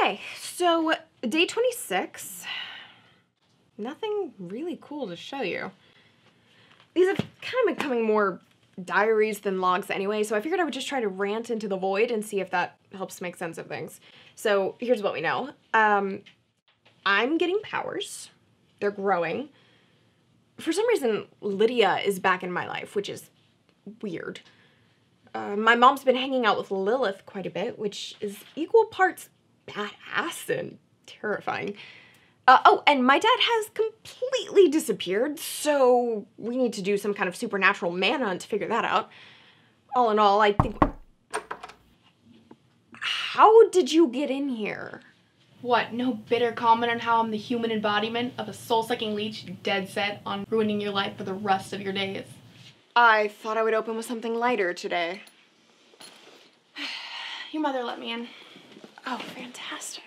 Okay, so day 26. Nothing really cool to show you. These have kind of becoming more diaries than logs anyway, so I figured I would just try to rant into the void and see if that helps make sense of things. So here's what we know. I'm getting powers. They're growing. For some reason, Lydia is back in my life, which is weird. My mom's been hanging out with Lilith quite a bit, which is equal parts badass and terrifying. Oh, and my dad has completely disappeared, so we need to do some kind of supernatural manhunt to figure that out. All in all, I think... How did you get in here? What, no bitter comment on how I'm the human embodiment of a soul-sucking leech dead set on ruining your life for the rest of your days? I thought I would open with something lighter today. Your mother let me in. Oh, fantastic.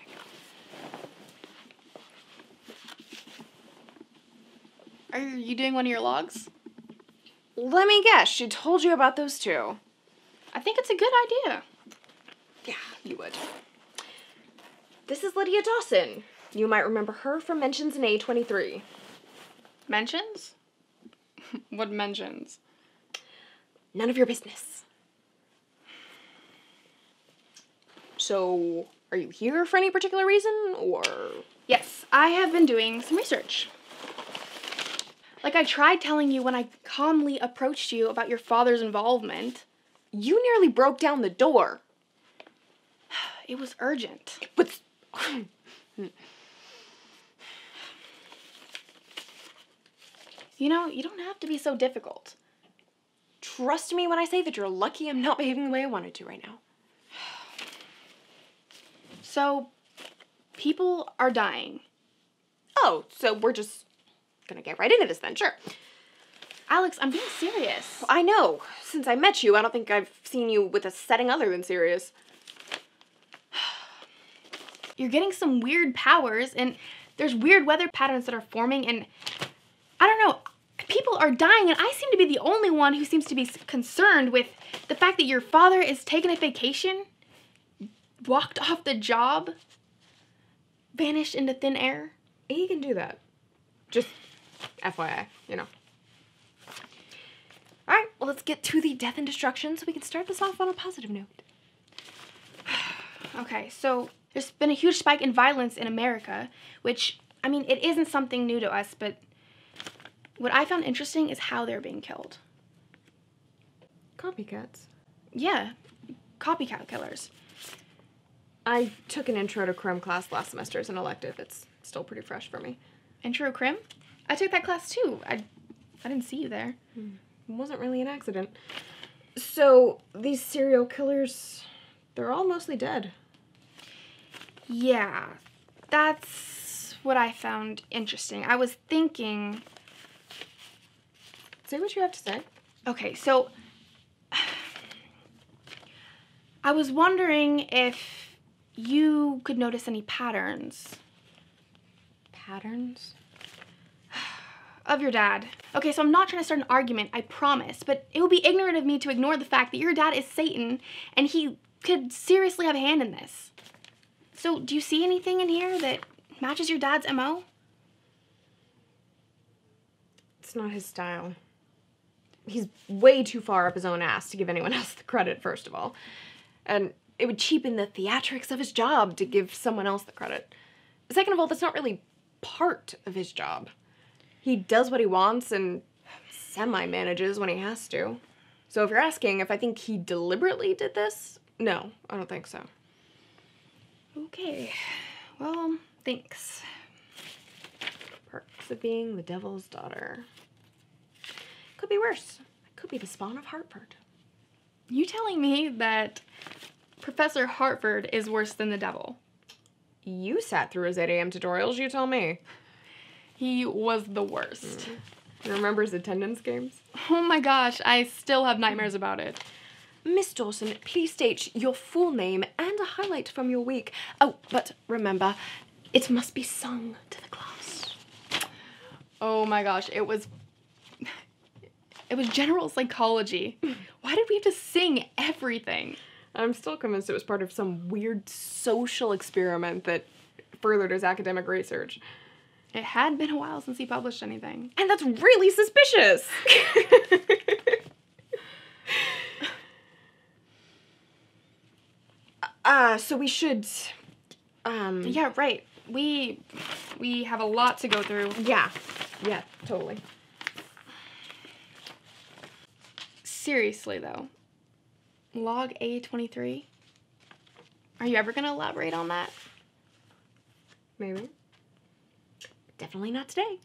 Are you doing one of your logs? Let me guess, she told you about those two. I think it's a good idea. Yeah, you would. This is Lydia Dawson. You might remember her from mentions in A23. Mentions? What mentions? None of your business. So, are you here for any particular reason, or...? Yes, I have been doing some research. Like I tried telling you when I calmly approached you about your father's involvement. You nearly broke down the door. It was urgent. But... You know, you don't have to be so difficult. Trust me when I say that you're lucky I'm not behaving the way I wanted to right now. So, people are dying. Oh, so we're just gonna get right into this then, sure. Alex, I'm being serious. I know. Since I met you, I don't think I've seen you with a setting other than serious. You're getting some weird powers, and there's weird weather patterns that are forming, and I don't know, people are dying, and I seem to be the only one who seems to be concerned with the fact that your father is taking a vacation, walked off the job, vanished into thin air. He can do that. Just FYI, you know. Alright, well, let's get to the death and destruction so we can start this off on a positive note. Okay, so there's been a huge spike in violence in America, which, I mean, it isn't something new to us, but what I found interesting is how they're being killed. Copycats. Yeah, copycat killers. I took an intro to crime class last semester as an elective. It's still pretty fresh for me. Intro crim? I took that class too. I didn't see you there. It wasn't really an accident. So, these serial killers, they're all mostly dead. Yeah, that's what I found interesting. I was thinking... Say what you have to say. Okay, so... I was wondering if you could notice any patterns. Patterns? Of your dad. Okay, so I'm not trying to start an argument, I promise, but it would be ignorant of me to ignore the fact that your dad is Satan and he could seriously have a hand in this. So, do you see anything in here that matches your dad's MO? It's not his style. He's way too far up his own ass to give anyone else the credit, first of all. And it would cheapen the theatrics of his job to give someone else the credit. Second of all, that's not really part of his job. He does what he wants and semi-manages when he has to. So if you're asking if I think he deliberately did this, no, I don't think so. Okay, well, thanks. Perks of being the devil's daughter. Could be worse. I could be the spawn of Hartford. You telling me that Professor Hartford is worse than the devil? You sat through his 8 a.m. tutorials, you tell me. He was the worst. You remember his attendance games? Oh my gosh, I still have nightmares about it. Miss Dawson, please state your full name and a highlight from your week. Oh, but remember, it must be sung to the class. Oh my gosh, it was general psychology. Why did we have to sing everything? I'm still convinced it was part of some weird social experiment that furthered his academic research. It had been a while since he published anything. And that's really suspicious! So we should, Yeah, right. We have a lot to go through. Yeah, totally. Seriously, though. Log A23? Are you ever going to elaborate on that? Maybe. Definitely not today.